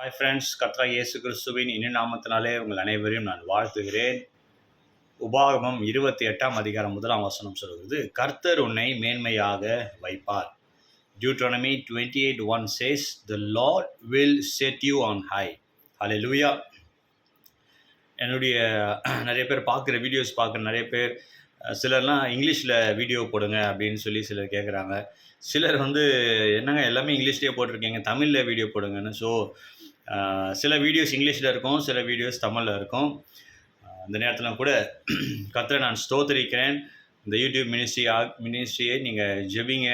Hi friends, கர்த்தராகிய இயேசு கிறிஸ்துவின் இனிய நாமத்தினாலே உங்கள் அனைவரையும் நான் வாழ்த்துகிறேன். உபாகமம் 28ஆம் அதிகாரம் 1ஆம் வசனம் சொல்கிறது, கர்த்தர் உன்னை மேன்மையாக வைப்பார். Deuteronomy 28:1 says, the Lord will set you on high. Hallelujah. என்னுடைய நிறைய பேர் பார்க்குற நிறைய பேர் சிலர்லாம் இங்கிலீஷில் வீடியோ போடுங்க அப்படின்னு சொல்லி சிலர் கேட்குறாங்க. சிலர் என்னங்க எல்லாமே இங்கிலீஷ்லேயே போட்டிருக்கீங்க, தமிழில் வீடியோ போடுங்கன்னு. ஸோ சில வீடியோஸ் இங்கிலீஷில் இருக்கும், சில வீடியோஸ் தமிழில் இருக்கும். இந்த நேரத்தில் கூட கர்த்தரை நான் ஸ்தோத்திரிக்கிறேன். இந்த யூடியூப் மினிஸ்ட்ரியை நீங்கள் ஜெபிங்க.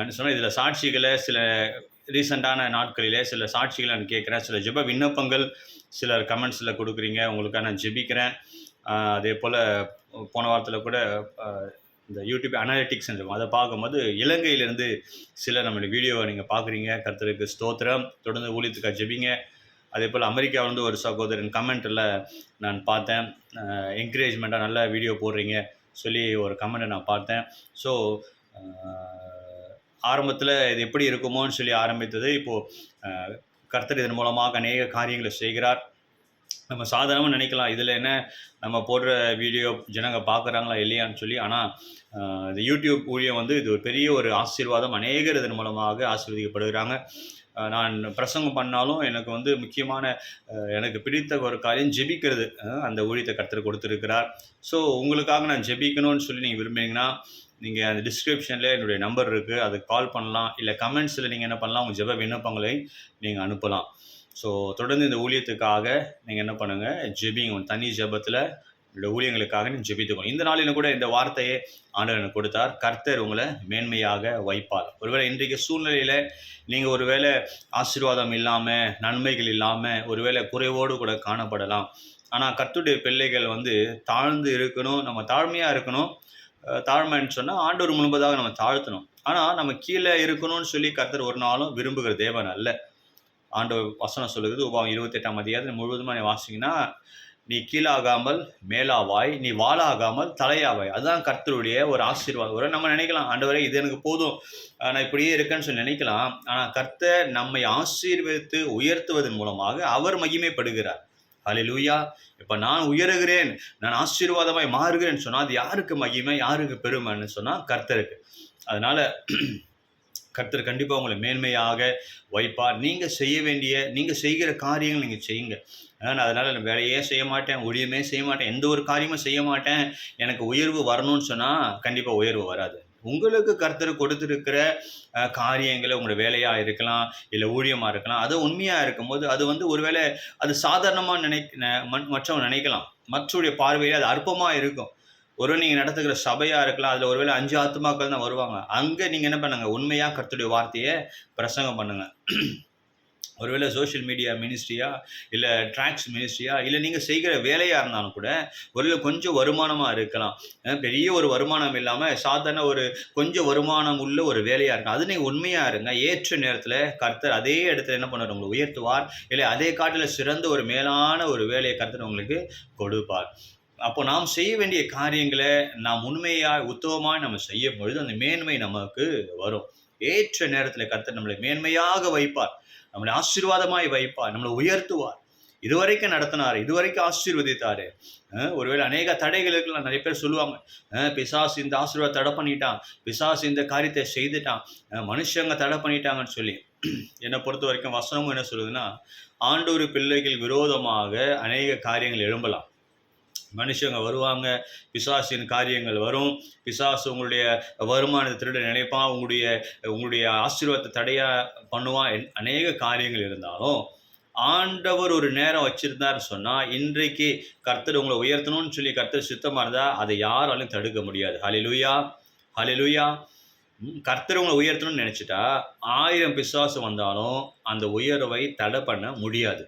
என்ன சொன்னால், இதில் சாட்சிகளை சில ரீசெண்டான நாட்களிலே சில சாட்சிகளை நான் கேட்குறேன். சில ஜெப விண்ணப்பங்கள் சிலர் கமெண்ட்ஸில் கொடுக்குறீங்க, உங்களுக்காக நான் ஜெபிக்கிறேன். அதே போல் போன வாரத்தில் கூட இந்த யூடியூப் அனாலிட்டிக்ஸ் இருக்கும், அதை பார்க்கும்போது இலங்கையிலேருந்து சில நம்மளுடைய வீடியோவை நீங்கள் பார்க்குறீங்க. கர்த்தருக்கு ஸ்தோத்திரம். தொடர்ந்து ஊழியத்துக்காக ஜெபிங்க. அதே போல் அமெரிக்காவிலேருந்து ஒரு சகோதரன் கமெண்ட்டில் நான் பார்த்தேன், என்கரேஜ்மெண்ட்டாக நல்ல வீடியோ போடுறீங்க சொல்லி ஒரு கமெண்ட்டை நான் பார்த்தேன். ஸோ ஆரம்பத்தில் இது எப்படி இருக்குமோன்னு சொல்லி ஆரம்பித்தது, இப்போது கர்த்தர் இதன் மூலமாக அநேக காரியங்களை செய்கிறார். நம்ம சாதாரணமாக நினைக்கலாம், இதில் என்ன நம்ம போடுற வீடியோ ஜனங்க பார்க்குறாங்களா இல்லையான்னு சொல்லி. ஆனால் இந்த யூடியூப் ஊழியம் இது ஒரு பெரிய ஒரு ஆசீர்வாதம். அநேகர் இதன் மூலமாக ஆசீர்வதிக்கப்படுகிறாங்க. நான் பிரசங்கம் பண்ணாலும் எனக்கு முக்கியமான எனக்கு பிடித்த ஒரு காரியம் ஜெபிக்கிறது. அந்த ஊழியத்தை கர்த்தர் கொடுத்துருக்கிறார். ஸோ உங்களுக்காக நான் ஜெபிக்கணும்னு சொல்லி நீங்கள் விரும்புனீங்கன்னா, நீங்கள் அந்த டிஸ்கிரிப்ஷனில் என்னுடைய நம்பர் இருக்குது, அதுக்கு கால் பண்ணலாம். இல்லை கமெண்ட்ஸில் நீங்கள் என்ன பண்ணலாம், உங்கள் ஜெப விண்ணப்பங்களை நீங்கள் அனுப்பலாம். ஸோ தொடர்ந்து இந்த ஊழியத்துக்காக நீங்கள் என்ன பண்ணுங்கள், ஜெபிங்க. தனி ஜெபத்தில் இந்த ஊழியங்களுக்காக நீங்கள் ஜெபித்துக்கணும். இந்த நாளிலும் கூட இந்த வார்த்தையை ஆண்டவர் எனக்கு கொடுத்தார், கர்த்தர் உங்களை மேன்மையாக வைப்பார். ஒருவேளை இன்றைக்கு சூழ்நிலையில் நீங்கள் ஒருவேளை ஆசீர்வாதம் இல்லாமல், நன்மைகள் இல்லாமல், ஒருவேளை குறைவோடு கூட காணப்படலாம். ஆனால் கர்த்தருடைய பிள்ளைகள் தாழ்ந்து இருக்கணும், நம்ம தாழ்மையாக இருக்கணும். தாழ்மைன்னு சொன்னால் ஆண்டவர் முன்பதாக நம்ம தாழ்த்தணும். ஆனால் நம்ம கீழே இருக்கணும்னு சொல்லி கர்த்தர் ஒரு நாளும் விரும்புகிற தேவன் அல்ல. ஆண்டவர் வசனம் சொல்லுகிறது, உபாகம் 28ஆம் அதிகாரத்தில் முழுவதுமாக நீ வாசிங்கன்னா, நீ கீழாகாமல் மேலாவாய், நீ வாளாகாமல் தலையாவாய். அதுதான் கர்த்தருடைய ஒரு ஆசீர்வாதம். ஒரு நம்ம நினைக்கலாம், ஆண்டவரே இது எனக்கு போதும், நான் இப்படியே இருக்கேன்னு சொல்லி நினைக்கலாம். ஆனால் கர்த்தர் நம்மை ஆசீர்வதித்து உயர்த்துவதன் மூலமாக அவர் மகிமைப்படுகிறார். ஹல்லேலூயா. இப்போ நான் உயருகிறேன், நான் ஆசீர்வாதமாய் மாறுகிறேன்னு சொன்னால் அது யாருக்கு மகிமை, யாருக்கு பெருமைன்னு சொன்னால் கர்த்தருக்கு. அதனால் கர்த்தர் கண்டிப்பாக உங்களை மேன்மையாக வைப்பார். நீங்கள் செய்கிற காரியங்கள் நீங்கள் செய்யுங்க. அதனால் நான் வேலையே செய்ய மாட்டேன், ஊழியமே செய்ய மாட்டேன், எந்த ஒரு காரியமும் செய்ய மாட்டேன், எனக்கு உயர்வு வரணும்னு சொன்னால் கண்டிப்பாக உயர்வு வராது. உங்களுக்கு கர்த்தர் கொடுத்துருக்கிற காரியங்களை உங்களோட வேலையாக இருக்கலாம், இல்லை ஊழியமாக இருக்கலாம், அது உண்மையாக இருக்கும்போது அது ஒருவேளை அது சாதாரணமாக மற்றவங்க நினைக்கலாம். மற்றவருடைய பார்வையில் அது அற்பமாக இருக்கும். ஒருவேளை நீங்கள் நடத்துகிற சபையாக இருக்கலாம், அதில் ஒருவேளை 5 ஆத்துமாக்கள் தான் வருவாங்க. அங்கே நீங்கள் என்ன பண்ணுங்க, உண்மையாக கர்த்தருடைய வார்த்தையை பிரசங்கம் பண்ணுங்க. ஒருவேளை சோஷியல் மீடியா மினிஸ்ட்ரியா, இல்லை ட்ராக்ஸ் மினிஸ்ட்ரியா, இல்லை நீங்கள் செய்கிற வேலையாக இருந்தாலும் கூட ஒருவேளை கொஞ்சம் வருமானமாக இருக்கலாம். பெரிய ஒரு வருமானம் இல்லாமல் சாதாரண ஒரு கொஞ்சம் வருமானம் உள்ள ஒரு வேலையாக இருக்கும். அது நீங்கள் உண்மையாக இருங்க. ஏற்ற நேரத்தில் கர்த்தர் அதே இடத்துல என்ன பண்ணுவார், உங்களை உயர்த்துவார். இல்லை அதே காட்டில் சிறந்த ஒரு மேலான ஒரு வேலையை கர்த்தர் உங்களுக்கு கொடுப்பார். அப்போ நாம் செய்ய வேண்டிய காரியங்களை நாம் உண்மையாக உத்தமமாக நம்ம செய்யும் பொழுது அந்த மேன்மை நமக்கு வரும். ஏற்ற நேரத்தில் கர்த்தர் நம்மளை மேன்மையாக வைப்பார், நம்மளை ஆசீர்வாதமாய் வைப்பார், நம்மளை உயர்த்துவார். இதுவரைக்கும் நடத்தினார், இதுவரைக்கும் ஆசீர்வதித்தார். ஒருவேளை அநேக தடைகளுக்கு நிறைய பேர் சொல்லுவாங்க, பிசாசு இந்த ஆசீர்வாதம் தடை பண்ணிட்டான், பிசாசு இந்த காரியத்தை செய்துட்டான், மனுஷங்க தடை பண்ணிட்டாங்கன்னு சொல்லி. என்னை பொறுத்த வரைக்கும் வசனமும் என்ன சொல்லுதுன்னா, ஆண்டவர் பிள்ளைகள் விரோதமாக அநேக காரியங்கள் எழும்பலாம். மனுஷங்க வருவாங்க, பிசாசின் காரியங்கள் வரும். பிசாசு உங்களுடைய வருமானத்தை திருட நினைப்பான், உங்களுடைய ஆசீர்வாதத்தை தடையாக பண்ணுவான். அநேக காரியங்கள் இருந்தாலும் ஆண்டவர் ஒரு நேரம் வச்சிருந்தார் சொன்னால், இன்றைக்கு கர்த்தர் உங்களை உயர்த்தணும்னு சொல்லி கர்த்தர் சித்தமாக இருந்தால் அதை யாராலும் தடுக்க முடியாது. ஹல்லேலூயா, ஹல்லேலூயா. கர்த்தர் உங்களை உயர்த்தணும்னு நினச்சிட்டா 1000 பிசாசு வந்தாலும் அந்த உயர்வை தடை பண்ண முடியாது,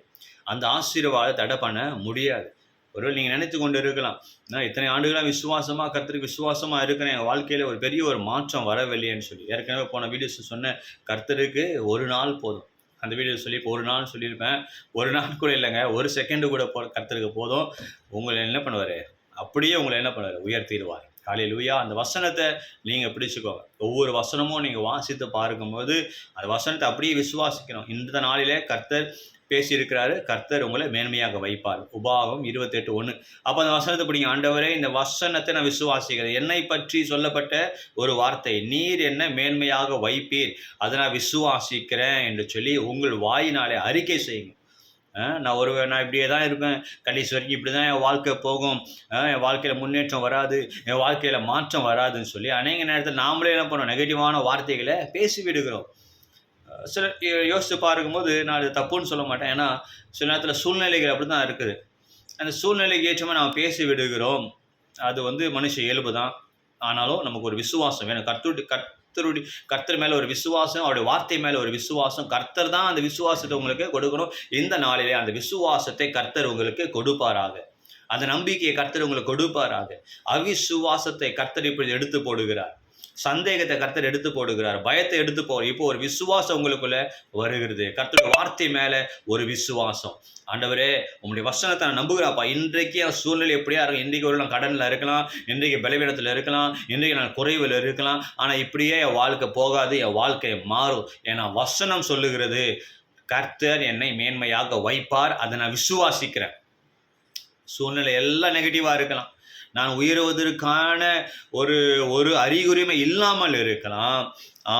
அந்த ஆசீர்வாதத்தை தடை பண்ண முடியாது. ஒருவேளை நீங்கள் நினைத்து கொண்டு இருக்கலாம், நான் இத்தனை ஆண்டுகளாக விசுவாசமாக கர்த்தருக்கு விசுவாசமாக இருக்கிறேன், என் வாழ்க்கையில் ஒரு பெரிய ஒரு மாற்றம் வரவில்லையேன்னு சொல்லி. ஏற்கனவே போன வீடியோஸ் சொன்ன, கர்த்தருக்கு ஒரு நாள் போதும். அந்த வீடியோ சொல்லி இப்போ ஒரு நாள் சொல்லியிருப்பேன். ஒரு நாள் கூட இல்லைங்க, ஒரு செகண்டு கூட கர்த்தருக்கு போதும். உங்களை என்ன பண்ணுவார், அப்படியே உங்களை என்ன பண்ணுவார், உயர்த்திடுவார். ஹல்லேலூயா. அந்த வசனத்தை நீங்கள் பிடிச்சிக்கோங்க. ஒவ்வொரு வசனமும் நீங்கள் வாசித்து பார்க்கும்போது அந்த வசனத்தை அப்படியே விசுவாசிக்கணும். இந்த நாளிலே கர்த்தர் பேசியிருக்கிறாரு. கர்த்தர் உங்களை மேன்மையாக வைப்பார். உபாகமம் 28:1. அப்போ அந்த வசனத்தை படிங்க. ஆண்டவரே, இந்த வசனத்தை நான் விசுவாசிக்கிறேன். என்னை பற்றி சொல்லப்பட்ட ஒரு வார்த்தை, நீர் என்ன மேன்மையாக வைப்பீர், அதை நான் விசுவாசிக்கிறேன் என்று சொல்லி உங்கள் வாயினாலே அறிக்கை செய்யுங்க. நான் இப்படியே தான் இருப்பேன், கடைசி வரைக்கும் இப்படி தான் என் வாழ்க்கை போகும், என் வாழ்க்கையில் முன்னேற்றம் வராது, என் வாழ்க்கையில் மாற்றம் வராதுன்னு சொல்லி அநேக நேரத்தில் நாமளே என்ன பண்ணோம், நெகட்டிவான வார்த்தைகளை பேசி விடுகிறோம். சில யோசித்து பார்க்கும்போது நான் அது தப்புன்னு சொல்ல மாட்டேன். ஏன்னா சில நேரத்தில் சூழ்நிலைகள் அப்படி தான் இருக்குது. அந்த சூழ்நிலைக்கு ஏற்றமாக நாம் பேசி விடுகிறோம். அது மனுஷ இயல்பு தான். ஆனாலும் நமக்கு ஒரு விசுவாசம் வேணும். கர்த்தர் மேலே ஒரு விசுவாசம், அவருடைய வார்த்தை மேலே ஒரு விசுவாசம். கர்த்தர் தான் அந்த விசுவாசத்தை உங்களுக்கு கொடுக்கணும். இந்த நாளிலே அந்த விசுவாசத்தை கர்த்தர் உங்களுக்கு கொடுப்பாராக. அந்த நம்பிக்கையை கர்த்தர் உங்களுக்கு கொடுப்பாராக. அவிசுவாசத்தை கர்த்தர் இப்படி எடுத்து போடுகிறார். சந்தேகத்தை கர்த்தர் எடுத்து போடுகிறார். பயத்தை எடுத்து இப்போ ஒரு விசுவாசம் உங்களுக்குள்ள வருகிறது. கர்த்தருடைய வார்த்தை மேல ஒரு விசுவாசம். ஆண்டவரே, உங்களுடைய வசனத்தை நான் நம்புகிறாப்பா. இன்றைக்கு என் சூழ்நிலை எப்படியா இருக்கும், இன்றைக்கு ஒரு நான் கடனில் இருக்கலாம், இன்றைக்கு பலவீனத்தில் இருக்கலாம், இன்றைக்கு நான் குறைவில் இருக்கலாம். ஆனால் இப்படியே என் வாழ்க்கை போகாது, என் வாழ்க்கை மாறும். ஏன்னா வசனம் சொல்லுகிறது, கர்த்தர் என்னை மேன்மையாக வைப்பார். அதை நான் விசுவாசிக்கிறேன். சூழ்நிலை எல்லாம் நெகட்டிவாக இருக்கலாம், நான் உயருவதற்கான ஒரு அறிகுறியுமே இல்லாமல் இருக்கலாம்.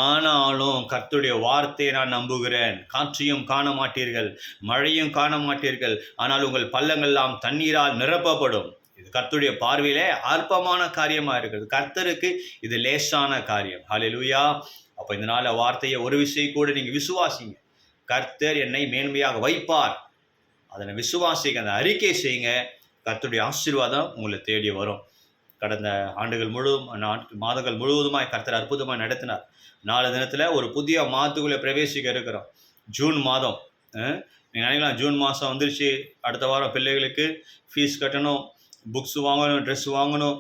ஆனாலும் கர்த்தருடைய வார்த்தையை நான் நம்புகிறேன். காற்றையும் காண மாட்டீர்கள், மழையும் காண மாட்டீர்கள், ஆனால் உங்கள் பள்ளங்கள்லாம் தண்ணீரால் நிரப்பப்படும். இது கர்த்தருடைய பார்வையிலே அற்பமான காரியமாக இருக்குது. கர்த்தருக்கு இது லேசான காரியம். ஹல்லேலூயா. அப்போ இந்த நாள் வார்த்தையை ஒரு விஷயம் கூட நீங்கள் விசுவாசிங்க. கர்த்தர் என்னை மேன்மையாக வைப்பார். அதனை விசுவாசிங்க, அந்த அறிக்கை செய்யுங்க. கர்த்தருடைய ஆசீர்வாதம் உங்களை தேடி வரும். கடந்த மாதங்கள் முழுவதுமாய் கர்த்தர் அற்புதமாக நடத்தினார். நாலு தினத்தில் ஒரு புதிய மாதத்துக்குள்ளே பிரவேசிக்க இருக்கிறோம். ஜூன் மாதம். நீங்கள் நினைக்கலாம், ஜூன் மாதம் வந்துருச்சு, அடுத்த வாரம் பிள்ளைகளுக்கு ஃபீஸ் கட்டணும், புக்ஸ் வாங்கணும், ட்ரெஸ் வாங்கணும்,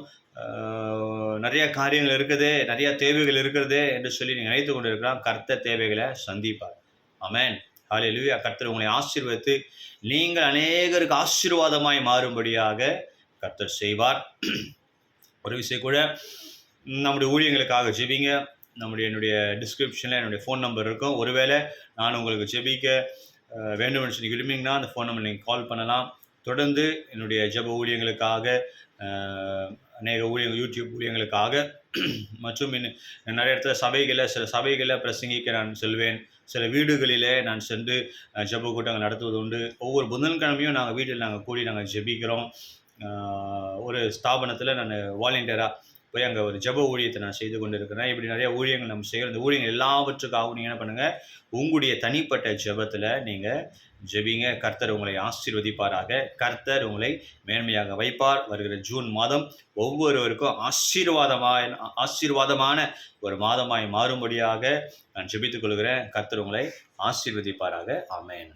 நிறைய காரியங்கள் இருக்குதே, நிறைய தேவைகள் இருக்கிறதே என்று சொல்லி நீங்கள் நினைத்து கொண்டு இருக்கலாம். கர்த்தர் தேவைகளை சந்திப்பார். ஆமென். ஹல்லேலூயா. கர்த்தர் உங்களை ஆசீர்வதித்து நீங்கள் அநேகருக்கு ஆசீர்வாதமாய் மாறும்படியாக கர்த்தர் செய்வார். ஒரு விஷயம் கூட, நம்முடைய ஊழியங்களுக்காக ஜெபிங்க. என்னுடைய டிஸ்கிரிப்ஷனில் என்னுடைய ஃபோன் நம்பர் இருக்கும். ஒருவேளை நான் உங்களுக்கு ஜெபிக்க வேண்டும் சொல்லி விரும்பிங்கன்னா அந்த ஃபோன் நம்பர் நீங்கள் கால் பண்ணலாம். தொடர்ந்து என்னுடைய ஜெப ஊழியங்களுக்காக, அநேக யூடியூப் ஊழியங்களுக்காக மற்றும் நிறைய இடத்துல சில சபைகளில் பிரசங்கிக்க நான் செல்வேன். சில வீடுகளிலே நான் சென்று ஜெப கூட்டங்கள் நடத்துவது உண்டு. ஒவ்வொரு புதன்கிழமையும் வீட்டில் கூடி ஜெபிக்கிறோம். ஒரு ஸ்தாபனத்தில் நான் வாலண்டியராக போய் அங்கே ஒரு ஜெப ஊழியத்தை நான் செய்து கொண்டு இருக்கிறேன். இப்படி நிறைய ஊழியங்கள் நம்ம செய்கிறோம். இந்த ஊழியங்கள் எல்லாவற்றுக்காகவும் நீங்கள் என்ன பண்ணுங்கள், உங்களுடைய தனிப்பட்ட ஜெபத்தில் நீங்கள் ஜெபிங்க. கர்த்தர் உங்களை ஆசீர்வதிப்பாராக. கர்த்தர் உங்களை மேன்மையாக வைப்பார். வருகிற ஜூன் மாதம் ஒவ்வொருவருக்கும் ஆசீர்வாதமான ஒரு மாதமாய் மாறும்படியாக நான் ஜெபித்துக் கொள்கிறேன். கர்த்தர் உங்களை ஆசீர்வதிப்பாராக. ஆமென்.